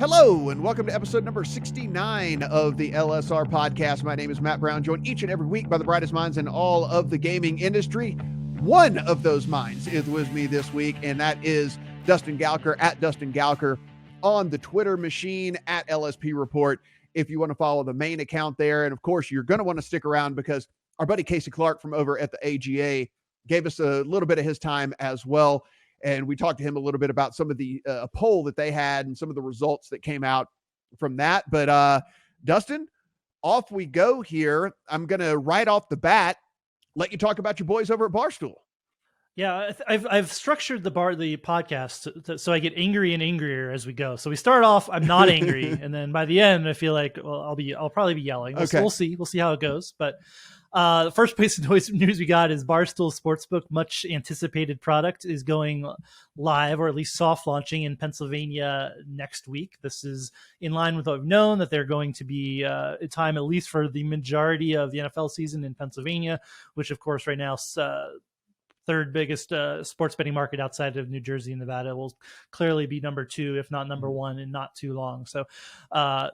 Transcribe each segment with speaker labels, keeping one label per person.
Speaker 1: Hello, and welcome to episode number 69 of the LSR Podcast. My name is Matt Brown, joined each and every week by the brightest minds in all of the gaming industry. One of those minds is with me this week, and that is Dustin Galker, at Dustin Galker, on the Twitter machine, at LSP Report, if you want to follow the main account there. And of course, you're going to want to stick around because our buddy Casey Clark from over at the AGA gave us a little bit of his time as well. And we talked to him a little bit about some of the poll that they had and some of the results that came out from that. But Dustin, off we go here. I'm going to right off the bat let you talk about your boys over at Barstool.
Speaker 2: Yeah, I've structured the podcast so I get angry and angrier as we go. So we start off, I'm not angry, and then by the end, I feel like I'll probably be yelling.
Speaker 1: Okay.
Speaker 2: We'll see how it goes. But the first piece of news we got is Barstool Sportsbook, much anticipated product, is going live, or at least soft launching, in Pennsylvania next week. This is in line with what we've known, that they're going to be in time at least for the majority of the NFL season in Pennsylvania, which of course right now third biggest sports betting market outside of New Jersey and Nevada. Will clearly be number two, if not number one, in not too long. So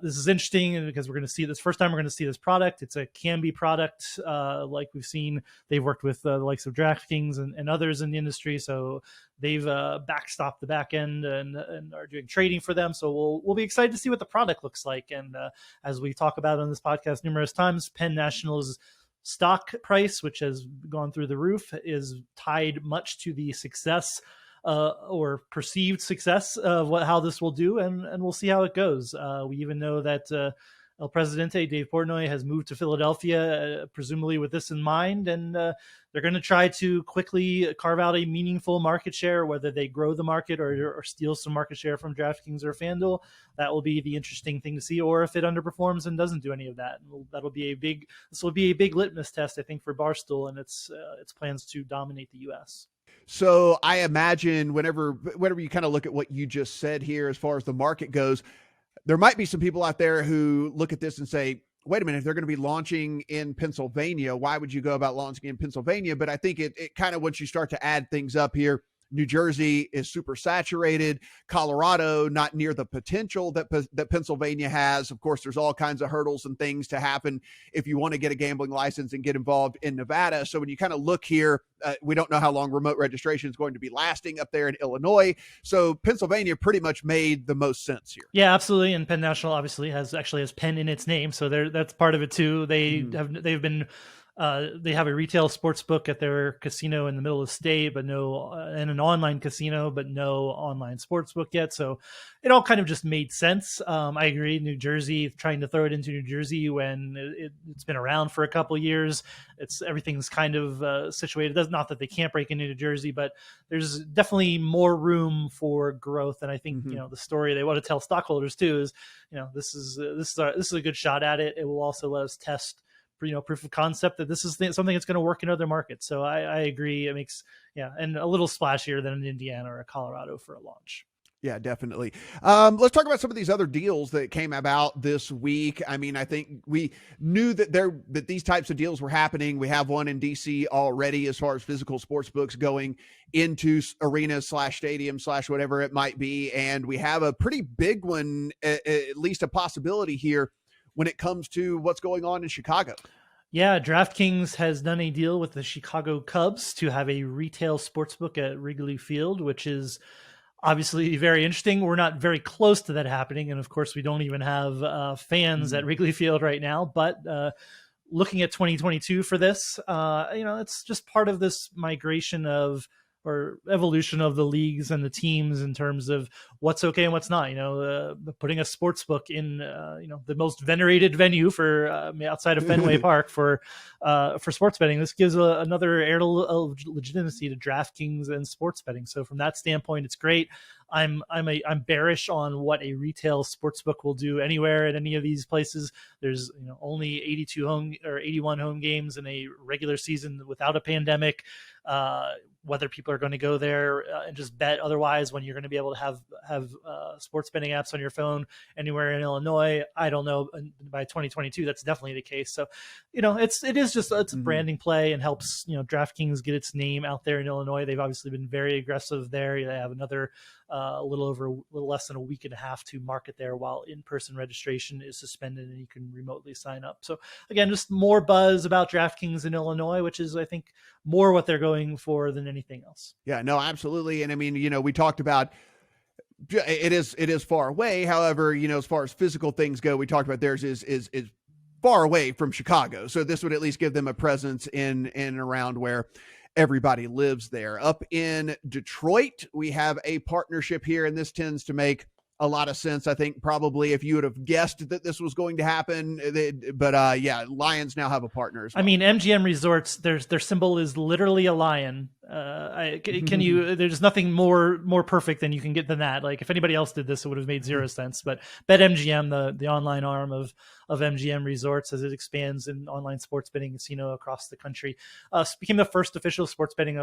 Speaker 2: this is interesting because we're going to see this first time. We're going to see this product. It's a Canby product, like we've seen. They've worked with the likes of DraftKings and others in the industry. So they've backstopped the back end and are doing trading for them. So we'll be excited to see what the product looks like. And as we talk about on this podcast numerous times, Penn National's stock price, which has gone through the roof, is tied much to the success or perceived success of how this will do, and we'll see how it goes. We even know that El Presidente, Dave Portnoy, has moved to Philadelphia, presumably with this in mind, and they're going to try to quickly carve out a meaningful market share, whether they grow the market or steal some market share from DraftKings or FanDuel. That will be the interesting thing to see, or if it underperforms and doesn't do any of that. This will be a big litmus test, I think, for Barstool and its plans to dominate the U.S.
Speaker 1: So I imagine whenever you kind of look at what you just said here, as far as the market goes, there might be some people out there who look at this and say, wait a minute, if they're going to be launching in Pennsylvania, why would you go about launching in Pennsylvania? But I think it kind of, once you start to add things up here, New Jersey is super saturated. Colorado, not near the potential that Pennsylvania has. Of course, there's all kinds of hurdles and things to happen if you want to get a gambling license and get involved in Nevada. So when you kind of look here, we don't know how long remote registration is going to be lasting up there in Illinois. So Pennsylvania pretty much made the most sense here.
Speaker 2: Yeah, absolutely. And Penn National obviously has Penn in its name, so that's part of it too. They have a retail sports book at their casino in the middle of the state, but and an online casino, but no online sports book yet. So it all kind of just made sense. I agree. New Jersey, trying to throw it into New Jersey when it's been around for a couple of years, everything's kind of situated. That's not that they can't break into New Jersey, but there's definitely more room for growth. And I think the story they want to tell stockholders too is, this is a good shot at it. It will also let us test proof of concept that this is something that's going to work in other markets. So I agree. It makes, and a little splashier than an Indiana or a Colorado for a launch.
Speaker 1: Yeah, definitely. Let's talk about some of these other deals that came about this week. I mean, I think we knew that these types of deals were happening. We have one in DC already as far as physical sports books going into arenas / stadiums / whatever it might be. And we have a pretty big one, at least a possibility here, when it comes to what's going on in Chicago.
Speaker 2: Yeah, DraftKings has done a deal with the Chicago Cubs to have a retail sportsbook at Wrigley Field, which is obviously very interesting. We're not very close to that happening. And of course, we don't even have fans at Wrigley Field right now. But looking at 2022 for this, it's just part of this migration or evolution of the leagues and the teams in terms of what's okay and what's not. Putting a sports book in the most venerated venue for outside of Fenway Park for sports betting. This gives another air of legitimacy to DraftKings and sports betting. So from that standpoint, it's great. I'm bearish on what a retail sportsbook will do anywhere at any of these places. There's only 81 home games in a regular season without a pandemic. Whether people are going to go there and just bet otherwise when you're going to be able to have sports betting apps on your phone anywhere in Illinois, I don't know. By 2022, that's definitely the case. So, it's a branding play and helps, DraftKings get its name out there in Illinois. They've obviously been very aggressive there. They have another a little less than a week and a half to market there while in-person registration is suspended and you can remotely sign up. So again, just more buzz about DraftKings in Illinois, which is, I think, more what they're going for than anything else.
Speaker 1: Yeah, no, absolutely. And I mean, we talked about it is far away. However, as far as physical things go, we talked about theirs is far away from Chicago. So this would at least give them a presence in and around where everybody lives there. Up in Detroit, we have a partnership here, and this tends to make a lot of sense. I think probably if you would have guessed that this was going to happen, but Lions now have a partner as well.
Speaker 2: I mean, MGM Resorts, their symbol is literally a lion. There's nothing more perfect than you can get than that. Like if anybody else did this, it would have made zero sense. But BetMGM, the online arm of MGM Resorts, as it expands in online sports betting casino across the country, became the first official sports betting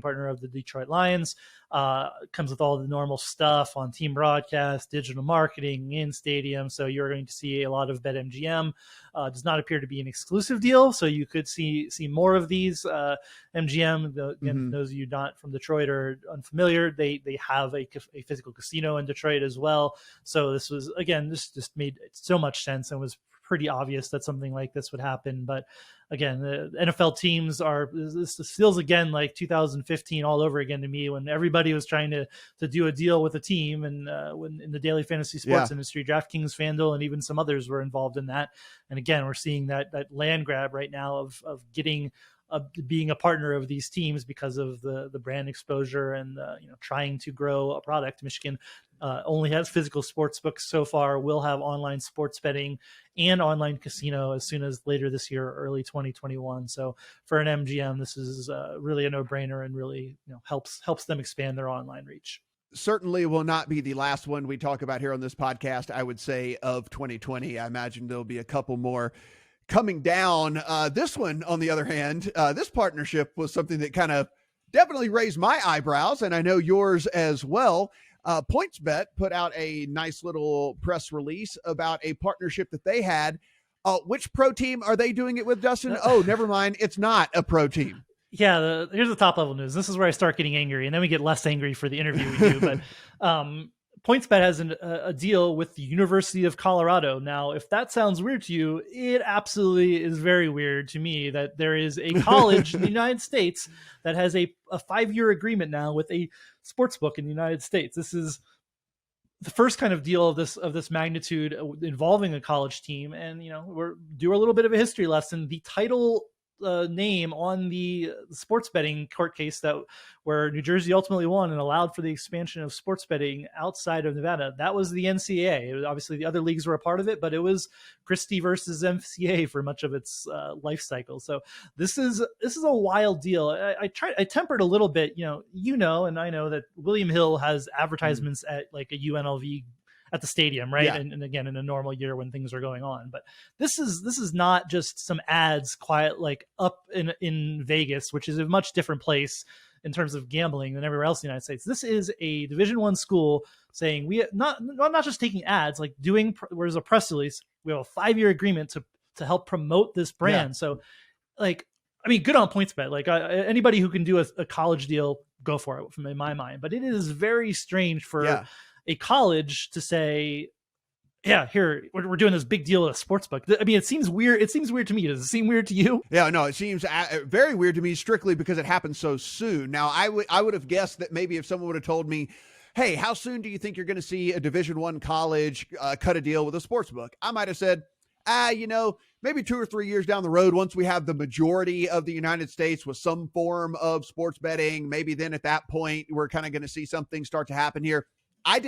Speaker 2: partner of the Detroit Lions. Comes with all the normal stuff on team broadcast, digital marketing, in stadium. So you're going to see a lot of BetMGM. Does not appear to be an exclusive deal, so you could see more of these. MGM, those of you not from Detroit or unfamiliar, they have a physical casino in Detroit as well. So this was, again, this just made so much sense and was pretty obvious that something like this would happen. But again, the NFL teams this feels again like 2015 all over again to me, when everybody was trying to do a deal with a team, and when in the daily fantasy sports industry, DraftKings, FanDuel, and even some others were involved in that. And again, we're seeing that land grab right now of getting being a partner of these teams because of the brand exposure and trying to grow a product. Michigan only has physical sports books so far, will have online sports betting and online casino as soon as later this year, early 2021. So for an MGM, this is really a no-brainer and really helps them expand their online reach.
Speaker 1: Certainly will not be the last one we talk about here on this podcast, I would say, of 2020. I imagine there'll be a couple more coming down. This one, on the other hand, this partnership was something that kind of definitely raised my eyebrows, and I know yours as well. PointsBet put out a nice little press release about a partnership that they had. Which pro team are they doing it with, Dustin? Oh, never mind. It's not a pro team.
Speaker 2: Yeah, here's the top level news. This is where I start getting angry, and then we get less angry for the interview we do. But PointsBet has a deal with the University of Colorado. Now, if that sounds weird to you, it absolutely is very weird to me that there is a college in the United States that has a 5-year agreement now with a sports book in the United States. This is the first kind of deal of this magnitude involving a college team. And, we're do a little bit of a history lesson. The title name on the sports betting court case where New Jersey ultimately won and allowed for the expansion of sports betting outside of Nevada, that was the NCAA. Obviously, the other leagues were a part of it, but it was Christie versus NCAA for much of its life cycle. So this is a wild deal. I tempered a little bit. And I know that William Hill has advertisements at like a UNLV at the stadium, right? Yeah. And again, in a normal year when things are going on, but this is not just some ads quiet, like up in Vegas, which is a much different place in terms of gambling than everywhere else in the United States. This is a Division I school saying we not just taking ads, like where's a press release. We have a 5-year agreement to help promote this brand. Yeah. So good on PointsBet. Like anybody who can do a college deal, go for it in my mind, but it is very strange for a college to say, here, we're doing this big deal at a sportsbook. I mean, it seems weird. It seems weird to me. Does it seem weird to you?
Speaker 1: Yeah, no, it seems very weird to me, strictly because it happened so soon. Now, I would have guessed that maybe if someone would have told me, hey, how soon do you think you're going to see a Division I college cut a deal with a sportsbook? I might have said, maybe 2 or 3 years down the road, once we have the majority of the United States with some form of sports betting, maybe then at that point, we're kind of going to see something start to happen here. I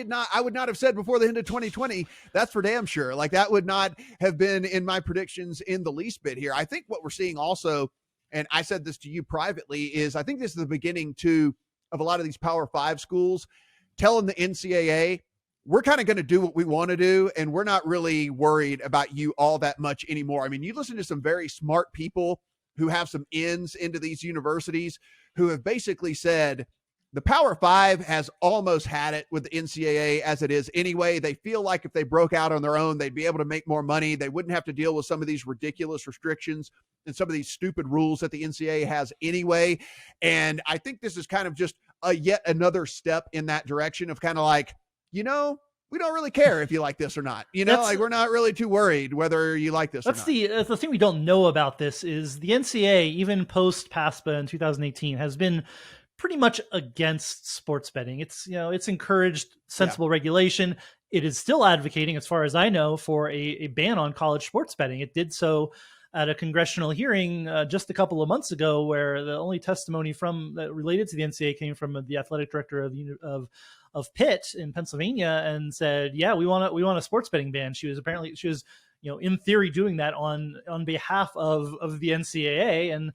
Speaker 1: would not have said before the end of 2020. That's for damn sure. Like that would not have been in my predictions in the least bit here. I think what we're seeing also, and I said this to you privately, is I think this is the beginning too of a lot of these Power 5 schools telling the NCAA, we're kind of going to do what we want to do, and we're not really worried about you all that much anymore. I mean, you listen to some very smart people who have some ins into these universities who have basically said, the Power 5 has almost had it with the NCAA as it is anyway. They feel like if they broke out on their own, they'd be able to make more money. They wouldn't have to deal with some of these ridiculous restrictions and some of these stupid rules that the NCAA has anyway. And I think this is kind of just yet another step in that direction of kind of like, we don't really care if you like this or not. We're not really too worried whether you like this or not.
Speaker 2: That's the thing we don't know about this is the NCAA, even post PASPA in 2018, has been pretty much against sports betting. It's encouraged sensible regulation. It is still advocating, as far as I know, for a ban on college sports betting. It did so at a congressional hearing just a couple of months ago, where the only testimony that related to the NCAA came from the athletic director of Pitt in Pennsylvania, and said, "Yeah, we want a sports betting ban." She was in theory doing that on behalf of the NCAA, and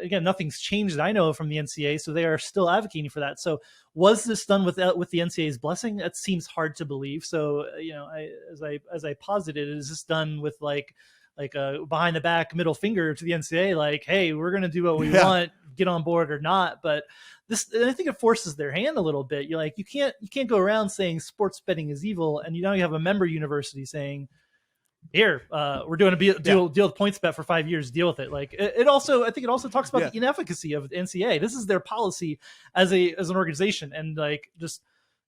Speaker 2: again, nothing's changed that I know from the NCAA, so they are still advocating for that. So, was this done with the NCAA's blessing? That seems hard to believe. So, as I posited, is this done with like a behind the back middle finger to the NCAA, like, hey, we're going to do what we want, get on board or not? But I think it forces their hand a little bit. You're like, you can't go around saying sports betting is evil, and you have a member university saying, here, we're doing a deal with PointsBet for 5 years. Deal with it. Like I think it also talks about the inefficacy of the NCAA. This is their policy as an organization, and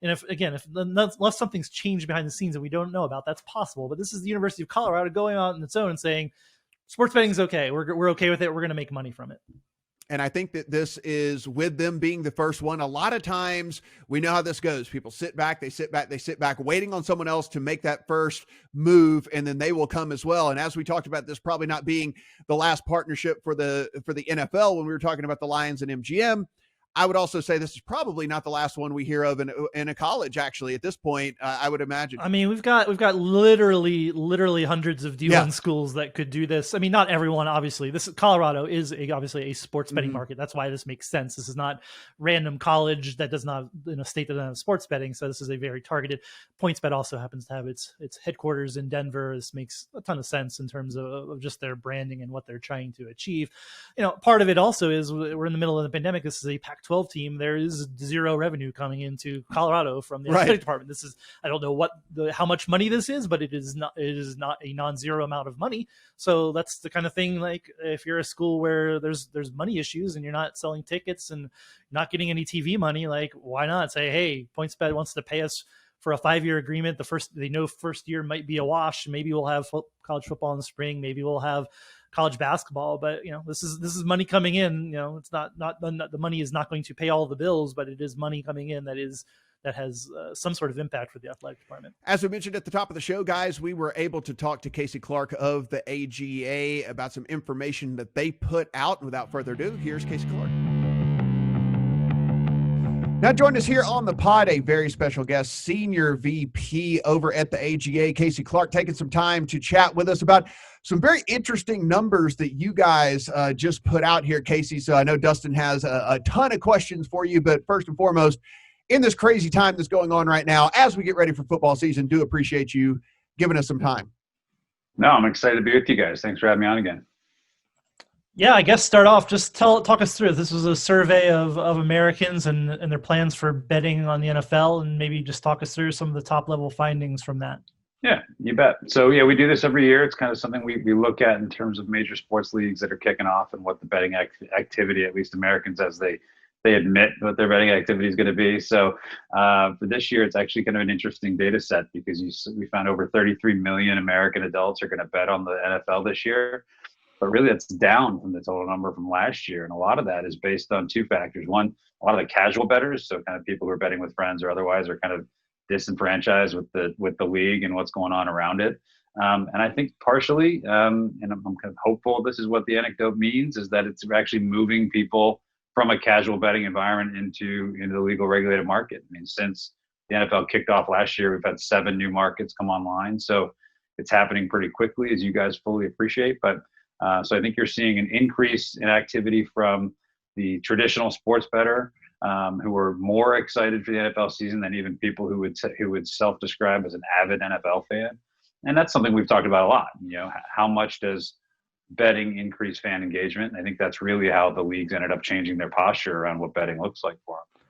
Speaker 2: unless something's changed behind the scenes that we don't know about, that's possible. But this is the University of Colorado going out on its own and saying sports betting is okay. We're okay with it. We're going to make money from it.
Speaker 1: And I think that this is, with them being the first one, a lot of times we know how this goes. People sit back, waiting on someone else to make that first move, and then they will come as well. And as we talked about, this probably not being the last partnership for the NFL when we were talking about the Lions and MGM, I would also say this is probably not the last one we hear of in a college, actually, at this point, I would imagine.
Speaker 2: I mean, we've got literally hundreds of D1 schools that could do this. I mean, not everyone, obviously. Colorado is obviously a sports betting market. That's why this makes sense. This is not random college that does not, in a state that doesn't have sports betting. So this is a very targeted. PointsBet also happens to have its headquarters in Denver. This makes a ton of sense in terms of just their branding and what they're trying to achieve. Part of it also is we're in the middle of the pandemic. This is a Pac-12 team. There is zero revenue coming into Colorado from the athletic department. This is, I don't know how much money this is, but it is not a non-zero amount of money. So that's the kind of thing, like if you're a school where there's money issues and you're not selling tickets and not getting any TV money, like why not say, hey, PointsBet wants to pay us for a 5-year agreement. First year might be a wash. Maybe we'll have college football in the spring. Maybe we'll have college basketball, but this is money coming in. It's not the money is not going to pay all the bills, but it is money coming in that has some sort of impact for the athletic department.
Speaker 1: As we mentioned at the top of the show, guys, we were able to talk to Casey Clark of the AGA about some information that they put out. And without further ado, here's Casey Clark. Now joined us here on the pod, a very special guest, Senior VP over at the AGA, Casey Clark, taking some time to chat with us about some very interesting numbers that you guys just put out here, Casey. So I know Dustin has a ton of questions for you, but first and foremost, in this crazy time that's going on right now, as we get ready for football season, do appreciate you giving us some time.
Speaker 3: No, I'm excited to be with you guys. Thanks for having me on again.
Speaker 2: Yeah, I guess start off, just talk us through it. This was a survey of Americans and their plans for betting on the NFL, and maybe just talk us through some of the top level findings from that.
Speaker 3: Yeah, you bet. So yeah, we do this every year. It's kind of something we look at in terms of major sports leagues that are kicking off and what the betting activity, at least Americans, as they admit what their betting activity is going to be. So for this year, it's actually kind of an interesting data set because we found over 33 million American adults are going to bet on the NFL this year. But really, that's down from the total number from last year. And a lot of that is based on two factors. One, a lot of the casual bettors, so kind of people who are betting with friends or otherwise, are kind of disenfranchised with the league and what's going on around it. And I think partially, and I'm kind of hopeful this is what the anecdote means, is that it's actually moving people from a casual betting environment into the legal regulated market. I mean, since the NFL kicked off last year, we've had 7 new markets come online. So it's happening pretty quickly, as you guys fully appreciate. But so I think you're seeing an increase in activity from the traditional sports bettor who are more excited for the NFL season than even people who would self-describe as an avid NFL fan. And that's something we've talked about a lot. How much does betting increase fan engagement? And I think that's really how the leagues ended up changing their posture around what betting looks like for them.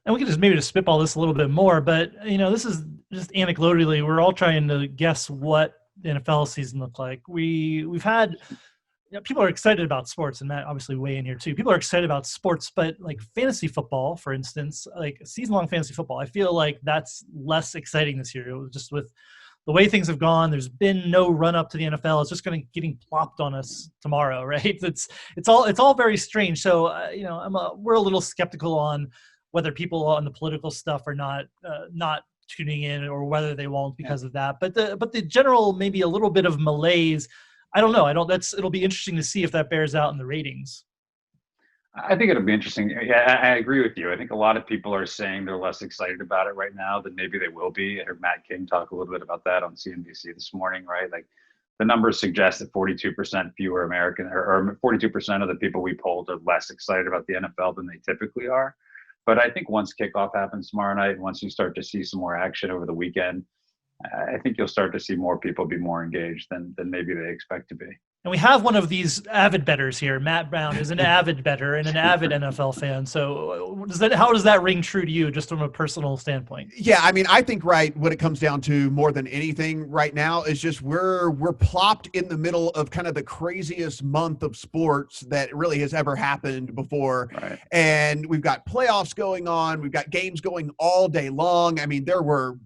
Speaker 2: And we can just spitball this a little bit more, but this is just anecdotally, we're all trying to guess what the NFL season looked like. We've had people are excited about sports, and Matt obviously weigh in here too. People are excited about sports, but like fantasy football, for instance, like season-long fantasy football, I feel like that's less exciting this year. It was just with the way things have gone, there's been no run up to the NFL. It's just going to getting plopped on us tomorrow, right? It's all very strange. So we're a little skeptical on whether people on the political stuff are not tuning in, or whether they won't because of that. But the general, maybe a little bit of malaise, I don't know. It'll be interesting to see if that bears out in the ratings.
Speaker 3: I think it'll be interesting. Yeah, I agree with you. I think a lot of people are saying they're less excited about it right now than maybe they will be. I heard Matt King talk a little bit about that on CNBC this morning, right? Like the numbers suggest that 42% fewer American, or 42% of the people we polled are less excited about the NFL than they typically are. But I think once kickoff happens tomorrow night, once you start to see some more action over the weekend, I think you'll start to see more people be more engaged than maybe they expect to be.
Speaker 2: And we have one of these avid bettors here. Matt Brown is an avid bettor and an avid NFL fan. So how does that ring true to you, just from a personal standpoint?
Speaker 1: Yeah, I mean, I think what it comes down to more than anything right now is just we're plopped in the middle of kind of the craziest month of sports that really has ever happened before.
Speaker 3: Right.
Speaker 1: And we've got playoffs going on. We've got games going all day long. I mean, there were,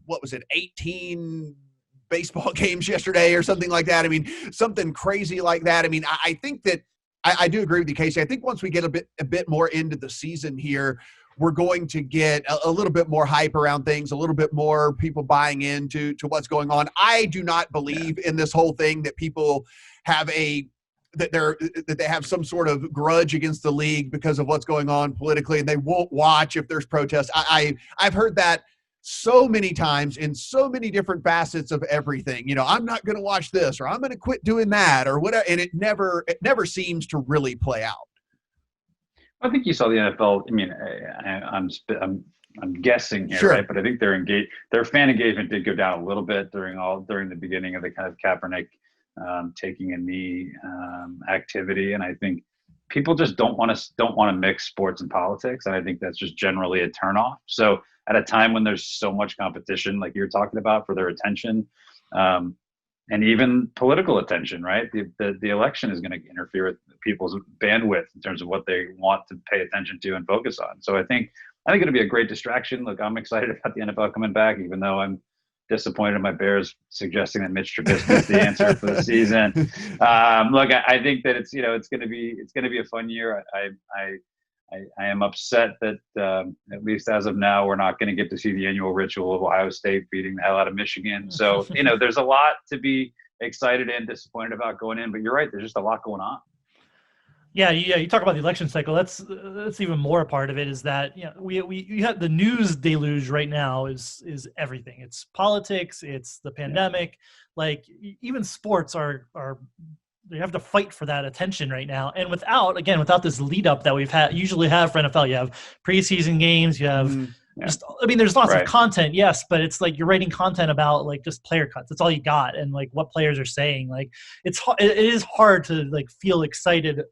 Speaker 1: 18 baseball games yesterday or something like that. I mean, something crazy like that. I mean, I think that I do agree with you, Casey. I think once we get a bit more into the season here, we're going to get a little bit more hype around things, a little bit more people buying into what's going on. I do not believe in this whole thing that people have that they have some sort of grudge against the league because of what's going on politically, and they won't watch if there's protests. I've heard that so many times in so many different facets of everything. I'm not going to watch this, or I'm going to quit doing that, or whatever. And it never seems to really play out.
Speaker 3: I think you saw the NFL. I mean, I'm guessing here,
Speaker 1: sure,
Speaker 3: right? But I think their fan engagement did go down a little bit during the beginning of the kind of Kaepernick taking a knee activity, and I think people just don't want to mix sports and politics, and I think that's just generally a turnoff. So at a time when there's so much competition, like you're talking about, for their attention, and even political attention, right? The election is going to interfere with people's bandwidth in terms of what they want to pay attention to and focus on. So I think it'll be a great distraction. Look, I'm excited about the NFL coming back, even though I'm disappointed in my Bears suggesting that Mitch Trubisky is the answer for the season. Look, I think that it's going to be a fun year. I am upset that at least as of now, we're not going to get to see the annual ritual of Ohio State beating the hell out of Michigan. So, there's a lot to be excited and disappointed about going in, but you're right. There's just a lot going on.
Speaker 2: Yeah. You talk about the election cycle. That's even more a part of it, is that, we have the news deluge right now is everything. It's politics. It's the pandemic. Like even sports are they have to fight for that attention right now. And without this lead up that usually have for NFL, you have preseason games, you have there's lots of content. Yes. But it's like, you're writing content about like just player cuts. That's all you got. And like what players are saying, like it is hard to like feel excited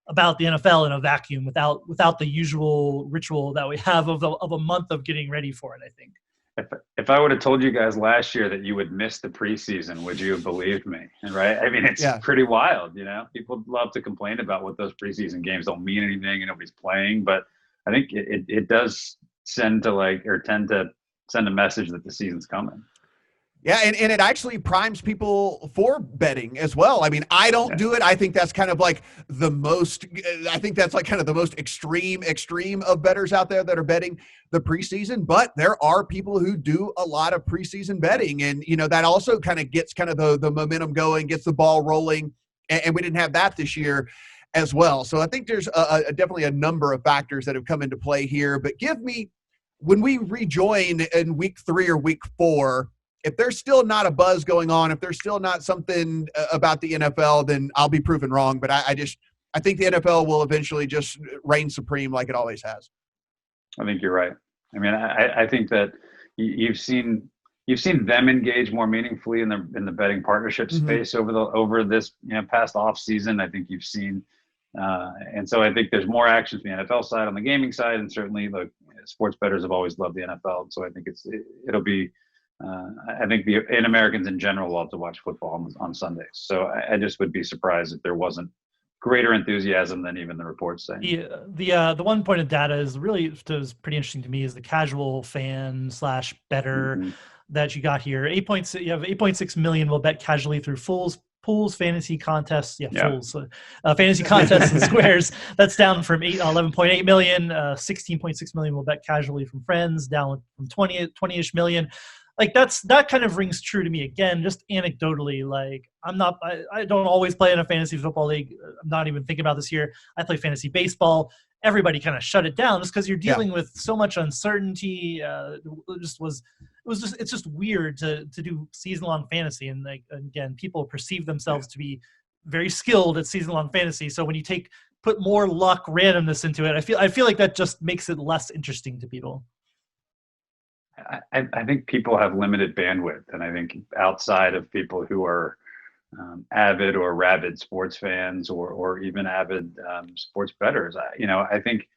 Speaker 2: about the NFL in a vacuum without the usual ritual that we have of a month of getting ready for it, I think.
Speaker 3: If I would have told you guys last year that you would miss the preseason, would you have believed me? Right? I mean, it's pretty wild. People love to complain about what those preseason games don't mean anything and nobody's playing, but I think it does tend to send a message that the season's coming.
Speaker 1: Yeah, and it actually primes people for betting as well. I mean, I don't do it. I think that's kind of like the most extreme of bettors out there that are betting the preseason. But there are people who do a lot of preseason betting. And, that also kind of gets kind of the momentum going, gets the ball rolling. And we didn't have that this year as well. So I think there's definitely a number of factors that have come into play here. But when we rejoin in week 3 or week 4, if there's still not a buzz going on, if there's still not something about the NFL, then I'll be proven wrong. But I think the NFL will eventually just reign supreme like it always has.
Speaker 3: I think you're right. I mean, I think that you've seen them engage more meaningfully in the betting partnership space over this past off season. I think you've seen, and so I think there's more action from the NFL side on the gaming side, and certainly sports bettors have always loved the NFL. So I think it'll be. I think Americans in general love to watch football on Sundays. So I just would be surprised if there wasn't greater enthusiasm than even the reports say.
Speaker 2: The one point of data is really pretty interesting to me is the casual fan / better that you got here. You have 8.6 million will bet casually through pools, fantasy contests, fools, fantasy contests and squares. That's down from 11.8 million. 16.6 million will bet casually from friends, down from 20-ish million. Like that kind of rings true to me again, just anecdotally. Like I don't always play in a fantasy football league. I'm not even thinking about this year. I play fantasy baseball. Everybody kind of shut it down just because you're dealing with so much uncertainty. It's just weird to do season-long fantasy. And like, again, people perceive themselves to be very skilled at season-long fantasy. So when you put more luck, randomness into it, I feel like that just makes it less interesting to people.
Speaker 3: I think people have limited bandwidth, and I think outside of people who are avid or rabid sports fans or even avid sports bettors, I think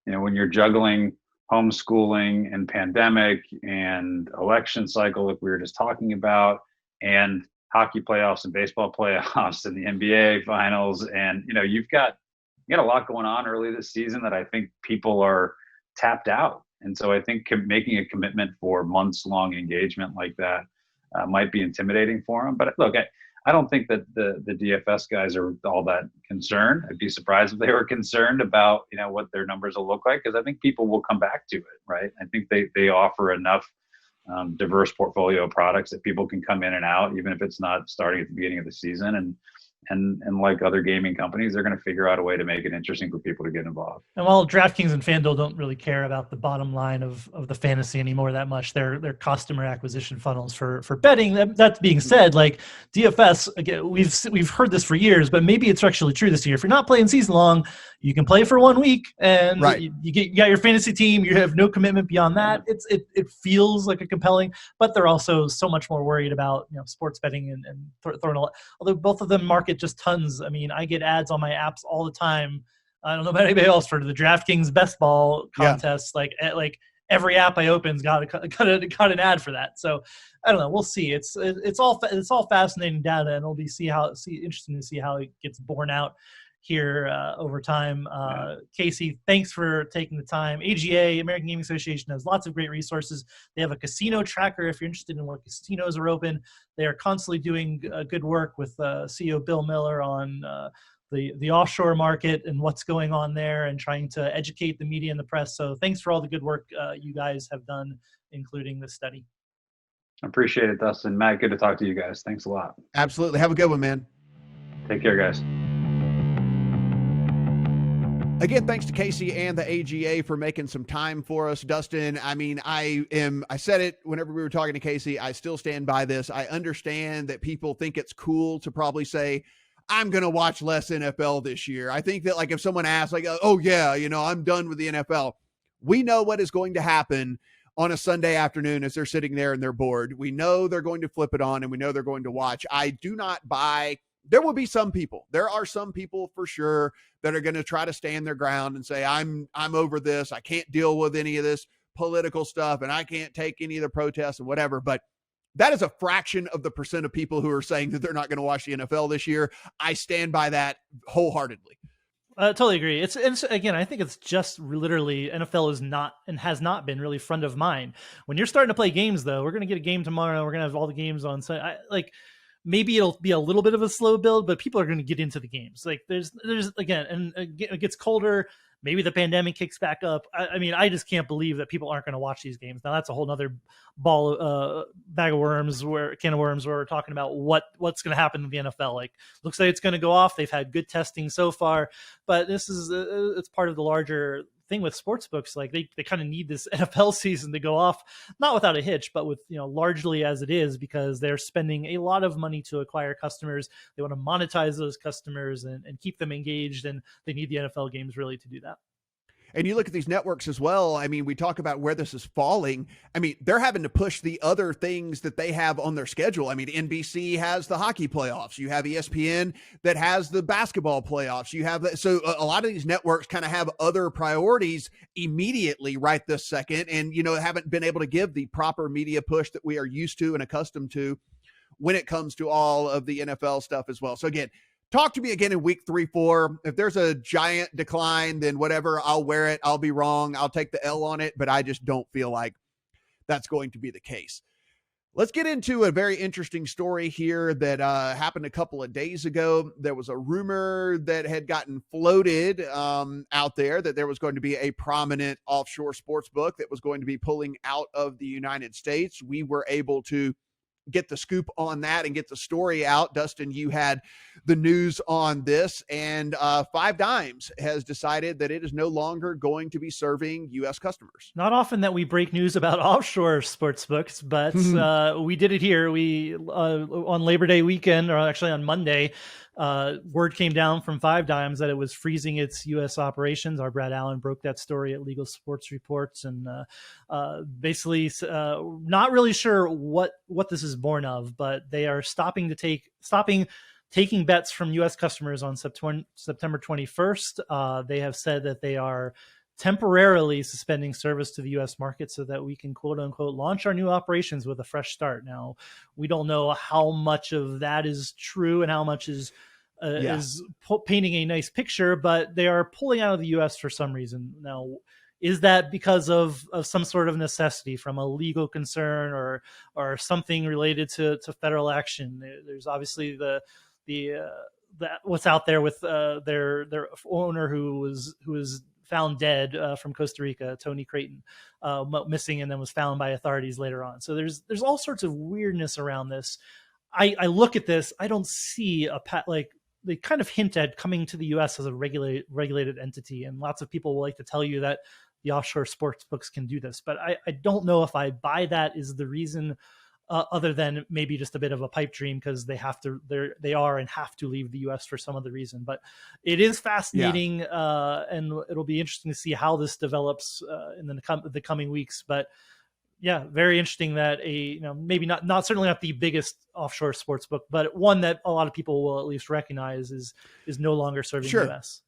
Speaker 3: when you're juggling homeschooling and pandemic and election cycle, like we were just talking about, and hockey playoffs and baseball playoffs and the NBA finals, and you got a lot going on early this season that I think people are tapped out. And so I think making a commitment for months-long engagement like that might be intimidating for them. But look, I don't think that the DFS guys are all that concerned. I'd be surprised if they were concerned about what their numbers will look like, because I think people will come back to it, right? I think they offer enough diverse portfolio of products that people can come in and out, even if it's not starting at the beginning of the season. And like other gaming companies, they're going to figure out a way to make it interesting for people to get involved.
Speaker 2: And while DraftKings and FanDuel don't really care about the bottom line of the fantasy anymore that much, they're customer acquisition funnels for betting. That being said, like DFS, again, we've heard this for years, but maybe it's actually true this year. If you're not playing season long, you can play for 1 week, and you got your fantasy team. You have no commitment beyond that. It feels like a compelling, but they're also so much more worried about sports betting and throwing a lot. Although both of them market just tons. I mean, I get ads on my apps all the time. I don't know about anybody else for the DraftKings best ball contests. Like every app I open's got an ad for that. So I don't know. We'll see. It's all fascinating data, and it'll be interesting to see how it gets borne out here over time. Casey, thanks for taking the time. AGA, American Gaming Association, has lots of great resources. They have a casino tracker if you're interested in what casinos are open. They are constantly doing good work with CEO Bill Miller on the offshore market and what's going on there, and trying to educate the media and the press. So thanks for all the good work you guys have done, including this study.
Speaker 3: I appreciate it, Dustin. Matt, good to talk to you guys. Thanks a lot.
Speaker 1: Absolutely. Have a good one, man.
Speaker 3: Take care, guys.
Speaker 1: Again, thanks to Casey and the AGA for making some time for us. Dustin, I mean, I said it whenever we were talking to Casey. I still stand by this. I understand that people think it's cool to probably say, I'm going to watch less NFL this year. I think that, like, if someone asks, like, oh yeah, I'm done with the NFL. We know what is going to happen on a Sunday afternoon as they're sitting there and they're bored. We know they're going to flip it on, and we know they're going to watch. I do not buy. There will be some people. There are some people for sure that are going to try to stand their ground and say, I'm over this. I can't deal with any of this political stuff, and I can't take any of the protests and whatever. But that is a fraction of the percent of people who are saying that they're not going to watch the NFL this year. I stand by that wholeheartedly.
Speaker 2: I totally agree. It's again, I think it's just literally NFL is not and has not been really front of mind. When you're starting to play games, though, we're going to get a game tomorrow. We're going to have all the games on. So maybe it'll be a little bit of a slow build, but people are going to get into the games. Like there's again, and it gets colder. Maybe the pandemic kicks back up. I mean, I just can't believe that people aren't going to watch these games. Now that's a whole nother can of worms where we're talking about what's going to happen in the NFL. Like, looks like it's going to go off. They've had good testing so far, but this is it's part of the larger thing with sportsbooks. Like they kind of need this NFL season to go off, not without a hitch, but with largely as it is, because they're spending a lot of money to acquire customers. They want to monetize those customers and keep them engaged, and they need the NFL games really to do that.
Speaker 1: And you look at these networks as well. I mean, we talk about where this is falling. I mean, they're having to push the other things that they have on their schedule. I mean, NBC has the hockey playoffs. You have ESPN that has the basketball playoffs. You have so a lot of these networks kind of have other priorities immediately right this second, and haven't been able to give the proper media push that we are used to and accustomed to when it comes to all of the NFL stuff as well. So again, talk to me again in week 3, 4. If there's a giant decline, then whatever, I'll wear it. I'll be wrong. I'll take the L on it, but I just don't feel like that's going to be the case. Let's get into a very interesting story here that happened a couple of days ago. There was a rumor that had gotten floated out there that there was going to be a prominent offshore sportsbook that was going to be pulling out of the United States. We were able to get the scoop on that and get the story out. Dustin, you had the news on this, and Five Dimes has decided that it is no longer going to be serving U.S. customers.
Speaker 2: Not often that we break news about offshore sports books, but we did it here. We on Labor Day weekend, or actually on Monday, word came down from Five Dimes that it was freezing its U.S. operations. Our Brad Allen broke that story at Legal Sports Reports, and basically not really sure what this is born of, but they are stopping taking bets from U.S. customers on September 21st. They have said that they are temporarily suspending service to the U.S. market so that we can, quote unquote, launch our new operations with a fresh start. Now, we don't know how much of that is true and how much is painting a nice picture, but they are pulling out of the U.S. for some reason. Now, is that because of some sort of necessity from a legal concern or something related to federal action? There's obviously the what's out there with their owner who was found dead from Costa Rica, Tony Creighton, missing, and then was found by authorities later on. So there's all sorts of weirdness around this. I look at this, I don't see like they kind of hint at coming to the U.S. as a regulated entity, and lots of people will like to tell you that the offshore sports books can do this, but I don't know if I buy that is the reason, other than maybe just a bit of a pipe dream because they have to leave the U.S. for some other reason. But it is fascinating, and it'll be interesting to see how this develops in the coming weeks. But yeah, very interesting that maybe not certainly not the biggest offshore sports book, but one that a lot of people will at least recognize is no longer serving the U.S.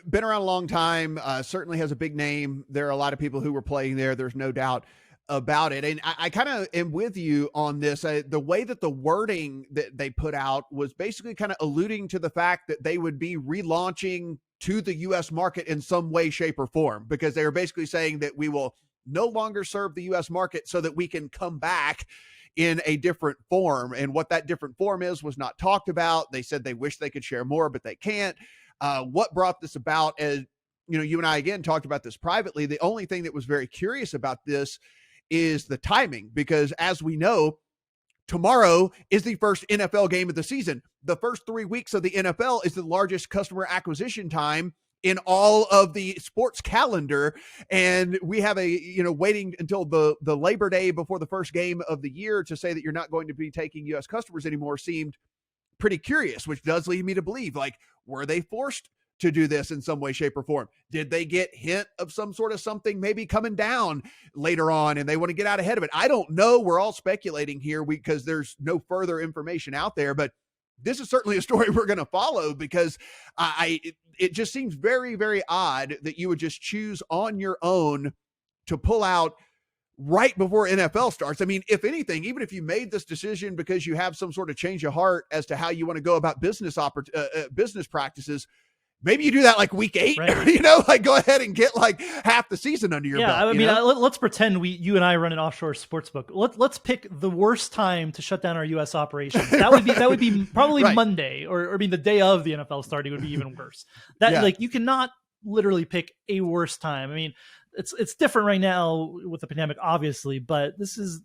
Speaker 1: Been around a long time, certainly has a big name. There are a lot of people who were playing there. There's no doubt about it. And I kind of am with you on this. The way that the wording that they put out was basically kind of alluding to the fact that they would be relaunching to the U.S. market in some way, shape, or form, because they were basically saying that we will no longer serve the U.S. market so that we can come back in a different form. And what that different form was not talked about. They said they wish they could share more, but they can't. What brought this about, as you and I again talked about this privately, the only thing that was very curious about this is the timing, because as we know, tomorrow is the first NFL game of the season. The first 3 weeks of the NFL is the largest customer acquisition time in all of the sports calendar. And we have waiting until the Labor Day before the first game of the year to say that you're not going to be taking U.S. customers anymore seemed pretty curious, which does lead me to believe, like, were they forced to do this in some way, shape, or form? Did they get hint of some sort of something maybe coming down later on and they want to get out ahead of it? I don't know. We're all speculating here because there's no further information out there, but this is certainly a story we're going to follow, because it just seems very, very odd that you would just choose on your own to pull out right before NFL starts. I mean, if anything, even if you made this decision because you have some sort of change of heart as to how you want to go about business practices, maybe you do that like week 8, right? Like go ahead and get like half the season under your belt.
Speaker 2: I mean, let's pretend you and I run an offshore sportsbook. Let's pick the worst time to shut down our U.S. operations. That would be probably right. Monday, or the day of the NFL starting would be even worse. Like you cannot literally pick a worse time. I mean, it's different right now with the pandemic, obviously, but this is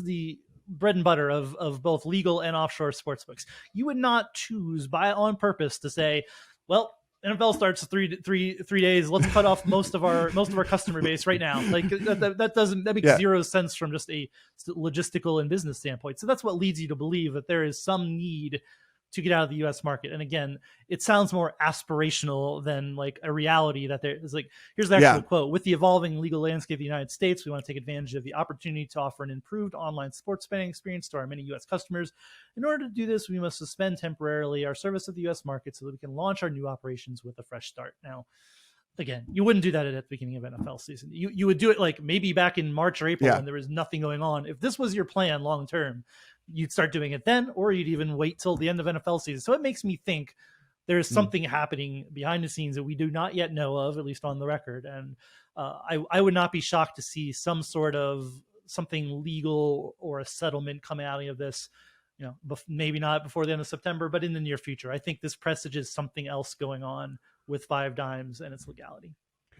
Speaker 2: the bread and butter of both legal and offshore sportsbooks. You would not choose on purpose to say, well, NFL starts three days. Let's cut off most of our customer base right now. Like that makes zero sense from just a logistical and business standpoint. So that's what leads you to believe that there is some need to get out of the U.S. market. And again, it sounds more aspirational than like a reality that there is. Like, here's the actual quote: "With the evolving legal landscape of the United States, we want to take advantage of the opportunity to offer an improved online sports betting experience to our many U.S. customers. In order to do this, we must suspend temporarily our service of the U.S. market so that we can launch our new operations with a fresh start." Now, again, you wouldn't do that at the beginning of NFL season. You would do it like maybe back in March or April when there was nothing going on. If this was your plan long term, you'd start doing it then, or you'd even wait till the end of NFL season. So it makes me think there's something happening behind the scenes that we do not yet know of, at least on the record. And I would not be shocked to see some sort of something legal or a settlement coming out of this, maybe not before the end of September, but in the near future. I think this presages something else going on with Five Dimes and its legality.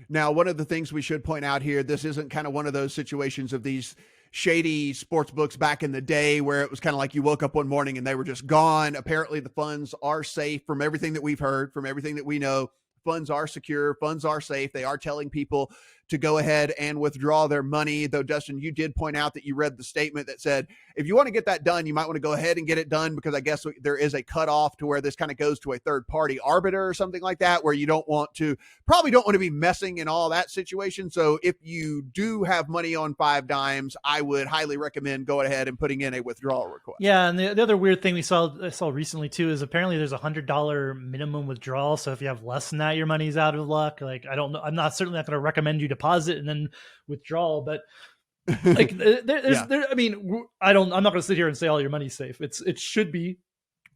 Speaker 1: Now, one of the things we should point out here, this isn't kind of one of those situations of these shady sports books back in the day where it was kind of like you woke up one morning and they were just gone. Apparently the funds are safe from everything that we've heard, from everything that we know. Funds are secure. Funds are safe. They are telling people to go ahead and withdraw their money. Though, Dustin, you did point out that you read the statement that said, if you want to get that done, you might want to go ahead and get it done, because I guess there is a cutoff to where this kind of goes to a third party arbiter or something like that, where you probably don't want to be messing in all that situation. So if you do have money on Five Dimes, I would highly recommend going ahead and putting in a withdrawal request.
Speaker 2: Yeah. And the other weird thing I saw recently too, is apparently there's $100 minimum withdrawal. So if you have less than that, your money's out of luck. Like, I don't know. I'm certainly not going to recommend you deposit and then withdrawal, but like I'm not going to sit here and say all your money's safe. It should be.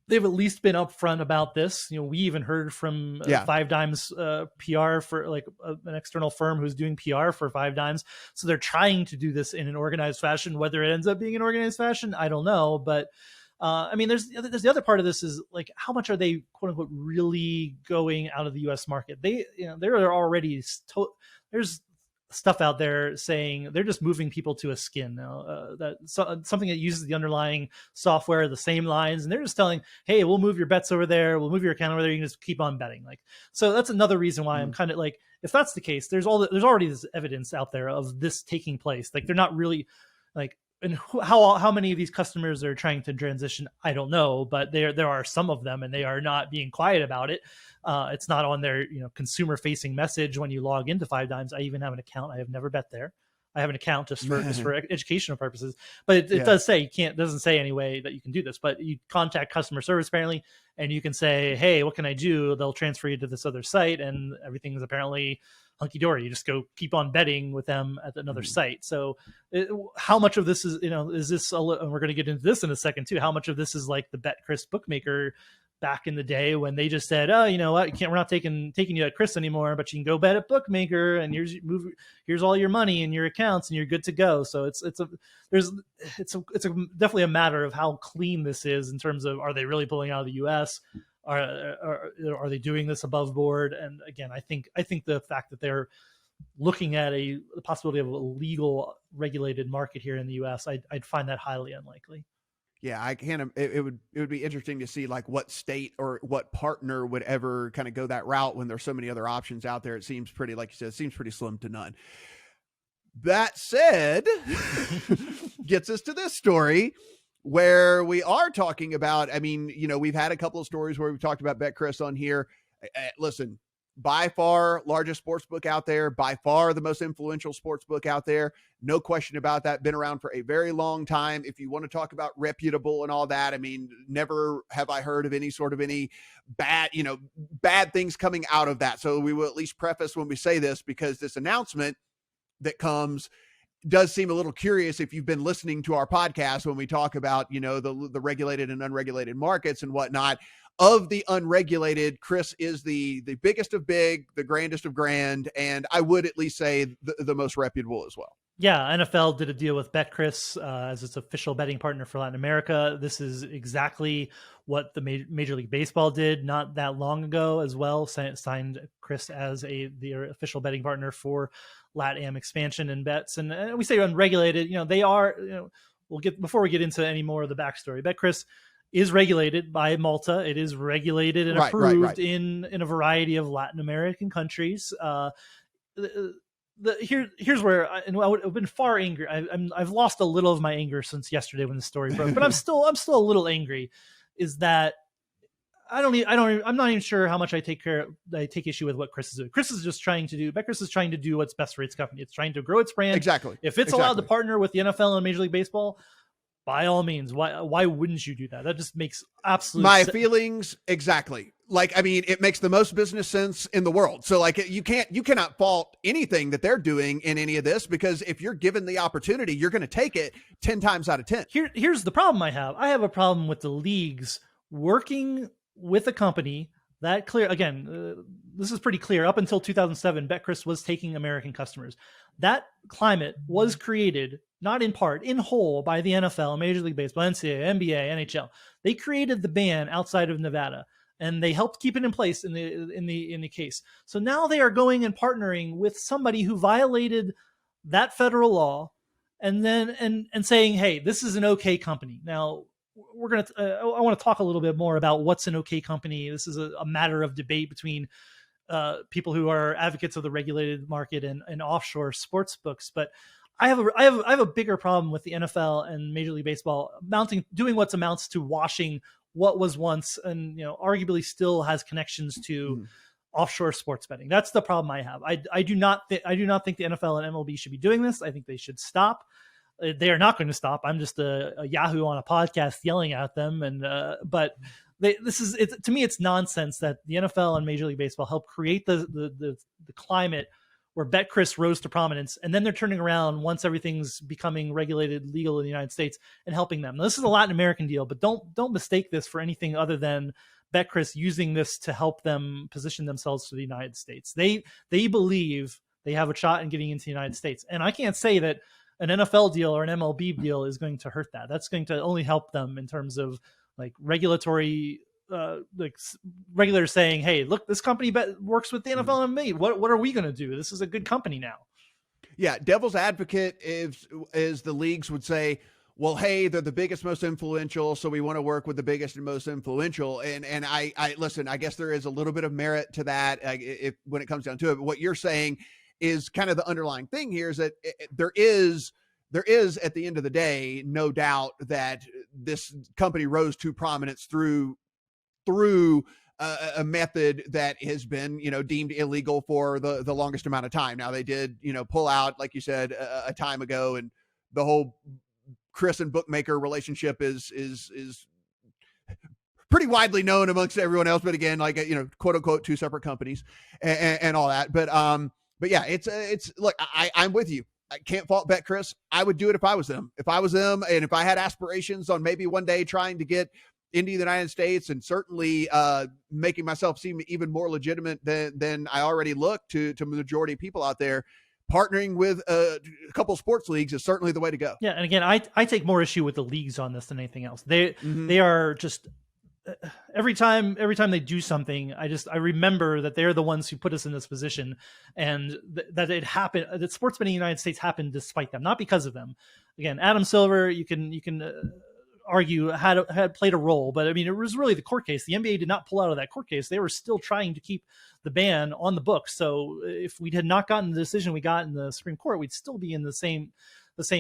Speaker 2: They've at least been upfront about this. We even heard from Five Dimes PR for like an external firm who's doing PR for Five Dimes. So they're trying to do this in an organized fashion. Whether it ends up being an organized fashion, I don't know. But there's the other part of this is like, how much are they quote unquote really going out of the U.S. market? There are already there's stuff out there saying they're just moving people to a skin now, something that uses the underlying software, the same lines, and they're just telling, hey, we'll move your bets over there, we'll move your account over there, you can just keep on betting. Like, so that's another reason why I'm kind of like, if that's the case, there's already this evidence out there of this taking place. Like, they're not really like, and how many of these customers are trying to transition, I don't know, but there are some of them, and they are not being quiet about it. It's not on their consumer facing message when you log into Five Dimes. I even have an account. I have never bet there. I have an account just for educational purposes, but it does say doesn't say any way that you can do this, but you contact customer service apparently, and you can say, hey, what can I do? They'll transfer you to this other site, and everything is apparently hunky dory. You just go keep on betting with them at another site. So how much of this is, is this, and we're going to get into this in a second too, how much of this is like the BetCris bookmaker back in the day when they just said, oh, you know what, we're not taking you at Chris anymore, but you can go bet at bookmaker, and here's all your money and your accounts, and you're good to go. So it's definitely a matter of how clean this is in terms of, are they really pulling out of the US? Are they doing this above board? And again, I think the fact that they're looking at the possibility of a legal regulated market here in the US, I'd find that highly unlikely.
Speaker 1: Yeah, I can't. It would be interesting to see like what state or what partner would ever kind of go that route when there's so many other options out there. It seems pretty, like you said, it seems pretty slim to none. That said, gets us to this story where we are talking about, we've had a couple of stories where we've talked about BetCris on here. Listen, by far largest sports book out there, by far the most influential sports book out there. No question about that. Been around for a very long time. If you want to talk about reputable and all that, never have I heard of any bad things coming out of that. So we will at least preface when we say this, because this announcement that comes does seem a little curious if you've been listening to our podcast when we talk about, the regulated and unregulated markets and whatnot. Of the unregulated, Chris is the biggest of big, the grandest of grand, and I would at least say the most reputable as well.
Speaker 2: Yeah, NFL did a deal with BetCris as its official betting partner for Latin America. This is exactly what the Major League Baseball did not that long ago as well, signed Chris as their official betting partner for LatAm expansion and bets. And we say unregulated, they are, before we get into any more of the backstory, BetCris is regulated by Malta. It is regulated and approved in a variety of Latin American countries. Here's where I've been far angry. I've lost a little of my anger since yesterday when the story broke, but I'm still a little angry. Is that I'm not even sure how much I take issue with what Chris is doing. BetCris is trying to do what's best for its company. It's trying to grow its brand.
Speaker 1: Exactly.
Speaker 2: If it's allowed to partner with the NFL and Major League Baseball, by all means, why wouldn't you do that? That just makes absolute
Speaker 1: feelings. Exactly. Like, I mean, it makes the most business sense in the world. So like you cannot fault anything that they're doing in any of this, because if you're given the opportunity, you're going to take it 10 times out of 10.
Speaker 2: Here's the problem I have. I have a problem with the leagues working with a company that this is pretty clear. Up until 2007, BetCris was taking American customers. That climate was created, not in part, in whole, by the NFL, Major League Baseball, NCAA, NBA, NHL. They created the ban outside of Nevada, and they helped keep it in place in the case. So now they are going and partnering with somebody who violated that federal law, and then and saying, hey, this is an okay company. Now we're going to I want to talk a little bit more about what's an okay company. This is a matter of debate between people who are advocates of the regulated market and offshore sports books. But I have a bigger problem with the NFL and Major League Baseball doing what amounts to washing what was once, and arguably still has connections to offshore sports betting. That's the problem I have. I do not think the NFL and MLB should be doing this. I think they should stop. They are not going to stop. I'm just a Yahoo on a podcast yelling at them, but to me, it's nonsense that the NFL and Major League Baseball helped create the climate where BetCris rose to prominence, and then they're turning around once everything's becoming regulated, legal in the United States, and helping them. Now, this is a Latin American deal, but don't mistake this for anything other than BetCris using this to help them position themselves for the United States. They believe they have a shot in getting into the United States, and I can't say that an NFL deal or an MLB deal is going to hurt that. That's going to only help them in terms of like regulatory, like regulators saying, hey, look, this company works with the NFL and me. What are we going to do? This is a good company now.
Speaker 1: Yeah. Devil's advocate is the leagues would say, well, hey, they're the biggest, most influential, so we want to work with the biggest and most influential. And I listen, I guess there is a little bit of merit to that when it comes down to it. But what you're saying is kind of the underlying thing here is that there is at the end of the day, no doubt that this company rose to prominence through a method that has been, deemed illegal for the longest amount of time. Now they did, pull out, like you said, a time ago, and the whole Chris and bookmaker relationship is pretty widely known amongst everyone else. But again, like, quote unquote, two separate companies and all that. But yeah, it's look, I'm with you. I can't fault BetCris. I would do it if I was them. And if I had aspirations on maybe one day trying to get into the United States, and certainly making myself seem even more legitimate than I already look to the majority of people out there, partnering with a couple of sports leagues is certainly the way to go.
Speaker 2: Yeah, and again, I take more issue with the leagues on this than anything else. They are just every time they do something, I remember that they're the ones who put us in this position, and that it happened. That sports betting in the United States happened despite them, not because of them. Again, Adam Silver, you can argue had played a role, but I mean, it was really the court case. The NBA did not pull out of that court case. They were still trying to keep the ban on the books. So if we had not gotten the decision we got in the Supreme Court, we'd still be in the same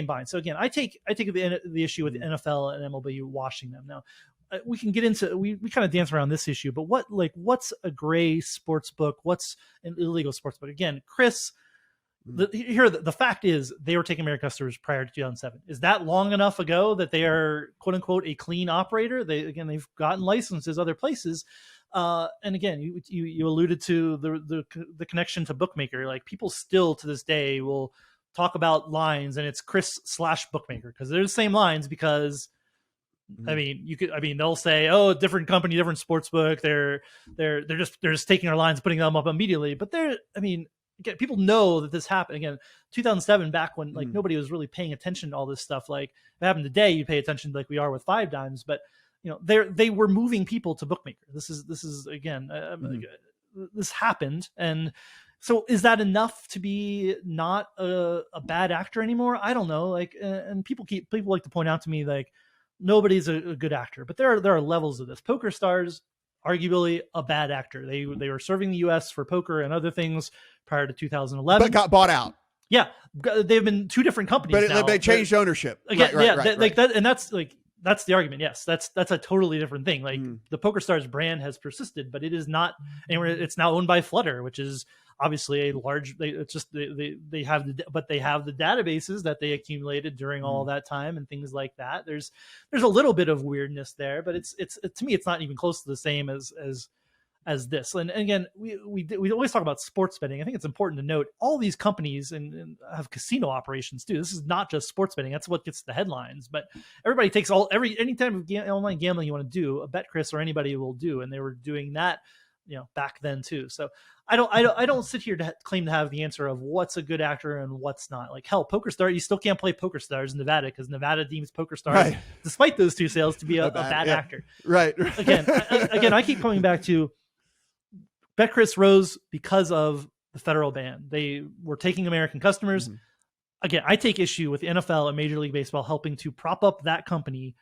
Speaker 2: bind. So again, I take the issue with the NFL and MLB washing them. Now, we can get into, we kind of dance around this issue, but what's a gray sports book? What's an illegal sports book? Again, Chris, the fact is they were taking American customers prior to 2007. Is that long enough ago that they are quote unquote a clean operator? They've gotten licenses other places. And again, you alluded to the connection to bookmaker. Like, people still to this day will talk about lines, and it's Chris/bookmaker because they're the same lines. Because they'll say, oh, different company, different sports book. They're just taking our lines, putting them up immediately. But again, people know that this happened. Again, 2007, back when nobody was really paying attention to all this stuff. Like, if it happened today, you pay attention like we are with Five Dimes. But they were moving people to bookmaker. This is again, this happened. And so is that enough to be not a bad actor anymore? I don't know. Like, and people like to point out to me, like, nobody's a good actor, but there are levels of this. Poker Stars, arguably a bad actor. They were serving the U.S. for poker and other things prior to 2011,
Speaker 1: but got bought out.
Speaker 2: Yeah, they've been two different companies.
Speaker 1: But they changed ownership
Speaker 2: again. Right. Like that, and that's the argument. Yes, that's a totally different thing. Like, the Poker Stars brand has persisted, but it is not anywhere. It's now owned by Flutter, which is obviously a large, it's just they have the databases that they accumulated during all that time and things like that. There's a little bit of weirdness there, but it's to me, it's not even close to the same as this. And again, we always talk about sports betting. I think it's important to note all these companies and have casino operations too. This is not just sports betting. That's what gets the headlines, but everybody takes any type of online gambling you want to do, a BetCris or anybody will do. And they were doing that, back then too. So I don't sit here to claim to have the answer of what's a good actor and what's not. Like hell, PokerStars, you still can't play PokerStars in Nevada because Nevada deems PokerStars, despite those two sales, to be a bad actor.
Speaker 1: Right.
Speaker 2: Again, I keep coming back to BetCris rose because of the federal ban. They were taking American customers. Again, I take issue with the NFL and Major League Baseball helping to prop up that company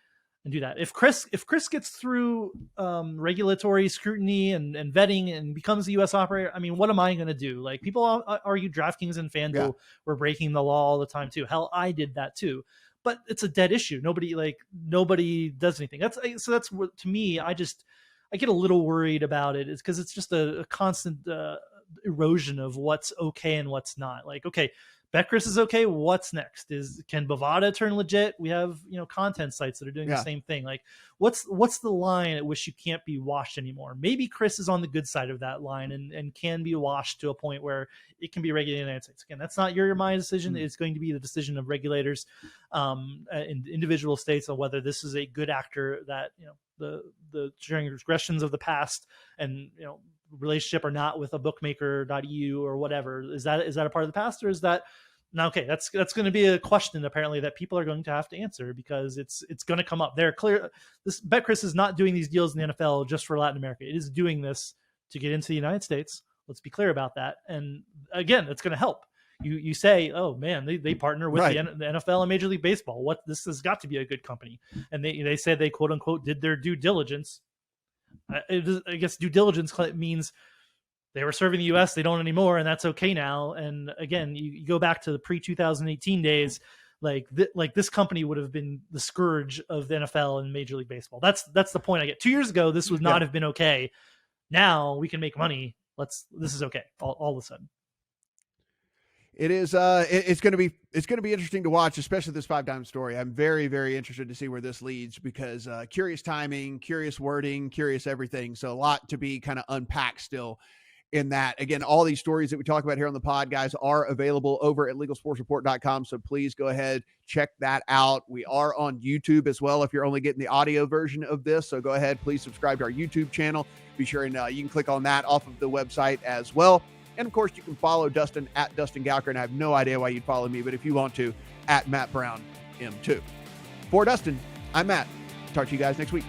Speaker 2: and do that. If Chris gets through regulatory scrutiny and vetting and becomes a U.S. operator, I mean, what am I going to do? Like people argue DraftKings and FanDuel were breaking the law all the time too. Hell, I did that too. But it's a dead issue. Nobody does anything. That's what, to me, I get a little worried about it, is because it's just a constant erosion of what's okay and what's not. Like, okay, BetCris is okay. What's next? Can Bovada turn legit? We have, content sites that are doing the same thing. Like what's the line at which you can't be washed anymore? Maybe Chris is on the good side of that line and can be washed to a point where it can be regulated in the United States. Again, that's not my decision. It's going to be the decision of regulators in individual states on whether this is a good actor that, the transgressions of the past and, relationship or not with a bookmaker.eu or whatever. Is that a part of the past, or is that now? Okay, that's going to be a question apparently that people are going to have to answer, because it's going to come up. They're clear. This BetCris is not doing these deals in the NFL just for Latin America. It is doing this to get into the United States. Let's be clear about that. And again, it's going to help. You say, oh man, they partner with the NFL and Major League Baseball. This has got to be a good company. And they said they quote unquote did their due diligence. I guess due diligence means they were serving the U.S. They don't anymore, and that's okay now. And again, you go back to the pre-2018 days, like this company would have been the scourge of the NFL and Major League Baseball. That's the point I get. 2 years ago, this would not have been okay. Now we can make money. This is okay all of a sudden.
Speaker 1: It is. It's going to be interesting to watch, especially this 5-dime story. I'm very, very interested to see where this leads, because curious timing, curious wording, curious everything. So a lot to be kind of unpacked still in that. Again, all these stories that we talk about here on the pod, guys, are available over at LegalSportsReport.com. So please go ahead, check that out. We are on YouTube as well, if you're only getting the audio version of this. So go ahead, please subscribe to our YouTube channel. Be sure and you can click on that off of the website as well. And, of course, you can follow Dustin at Dustin Gowker, and I have no idea why you'd follow me, but if you want to, at Matt Brown M2. For Dustin, I'm Matt. Talk to you guys next week.